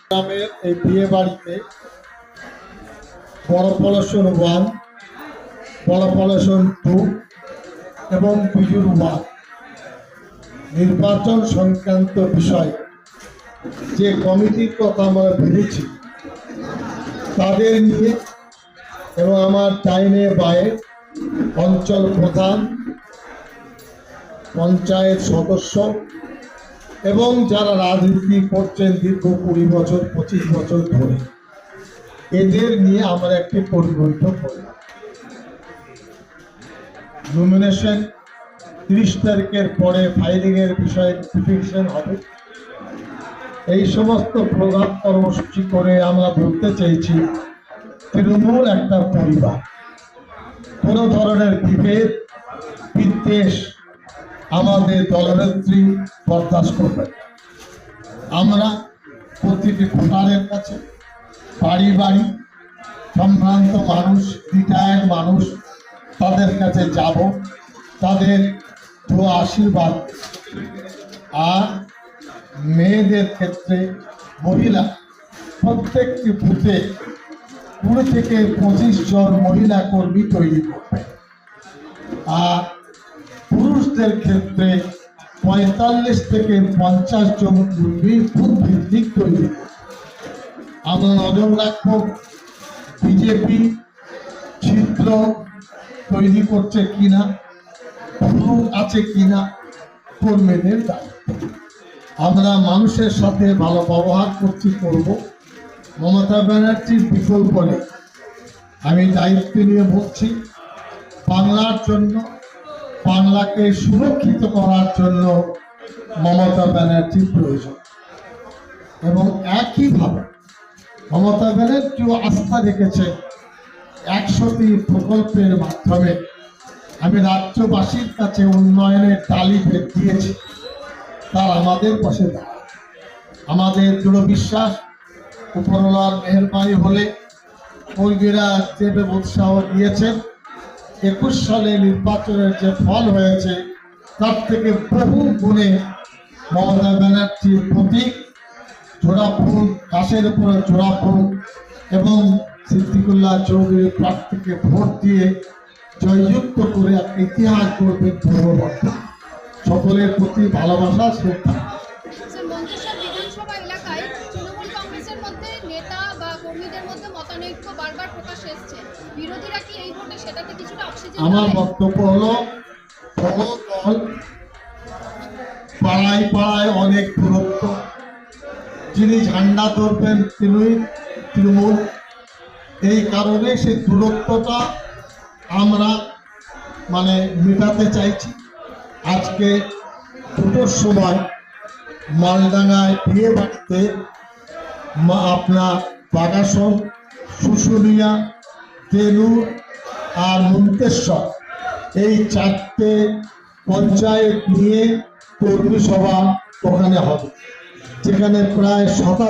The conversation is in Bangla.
গ্রামের এই বিয়ে বাড়িতে বড় পলাশন 1, বড় পলাশন 2 এবং বিজুর 1 নির্বাচন সংক্রান্ত বিষয়ে যে কমিটির কথা আমরা ভেবেছি তাদের নিয়ে এবং আমার ডাইনে বায়ে অঞ্চল প্রধান, পঞ্চায়েত সদস্য এবং যারা রাজনীতি করছেন দীর্ঘ 20 বছর 25 বছর ধরে, এদের নিয়ে আমরা একটি পরিবর্ত করলাম। নমিনেশন 30 তারিখের পরে ফাইলিং এর বিষয়ে নোটিফিকেশন হবে। এই সমস্ত প্রোগ্রাম কর্মসূচি করে আমরা বলতে চাইছি তৃণমূল একটা পরিবার, কোনো ধরনের বিভেদ বিদ্বেষ আমাদের দলনেত্রী বরদাস্ত করবেন। আমরা প্রতিটি ভোটারের কাছে বাড়ি বাড়ি সম্ভ্রান্ত মানুষ, রিটায়ার্ড মানুষ, তাদের কাছে যাব, তাদের দোয়া আশীর্বাদ। আর মেয়েদের ক্ষেত্রে মহিলা প্রত্যেকটি বুথে 20 থেকে 25 জন মহিলা কর্মী তৈরি করবে। আর পুরুষদের ক্ষেত্রে 45 থেকে 50 জন কর্মী বুথ ভিত্তিক তৈরি করবে। আমরা নজর রাখবো বিজেপি ছিদ্র তৈরি করছে কিনা, ভুল আছে কিনা কর্মীদের দায়িত্ব। আমরা মানুষের সাথে ভালো ব্যবহার করব। মমতা ব্যানার্জির বিকল্প নেই। আমি দায়িত্ব নিয়ে বলছি, বাংলার জন্য, বাংলাকে সুরক্ষিত করার জন্য মমতা ব্যানার্জির প্রয়োজন। এবং একইভাবে মমতা ব্যানার্জিও আস্থা রেখেছে 100টি প্রকল্পের মাধ্যমে। আমি রাজ্যবাসীর কাছে উন্নয়নের তালিকা দিয়েছি, তার আমাদের পাশে দাঁড়ায়। আমাদের দৃঢ় বিশ্বাস উপরওয়ালার মেহেরবানি হলে কর্মীরা যেভাবে উৎসাহ দিয়েছেন, 21 সালে নির্বাচনের যে ফল হয়েছে তার থেকে বহু গুণে মমতা ব্যানার্জির প্রতীক জোড়া ফুল, গাছের উপরে জোড়া ফুল এবং সিদ্দিকুল্লাহ চৌধুরী প্রার্থীকে ভোট দিয়ে জয়যুক্ত করে একটা ইতিহাস করবেন পূর্ব বর্ধমান। সকলের প্রতি ভালোবাসা, শ্রদ্ধা। আমার বক্তব্য হলো, পাড়ায় পাড়ায় অনেক দূরত্ব, যিনি ঝান্ডা ধরবেন তিনি তৃণমূল। এই কারণে সেই দূরত্বটা আমরা মেটাতে চাইছি। আজকে 2টোর সময় মালডাঙ্গায় বিয়ে বাড়িতে আপনার বাগাসন, শুশুনিয়া, তেলুর আর মন্তেশ্বর এই 4টে পঞ্চায়েত নিয়ে কর্মী সভা ওখানে হবে, যেখানে প্রায় 7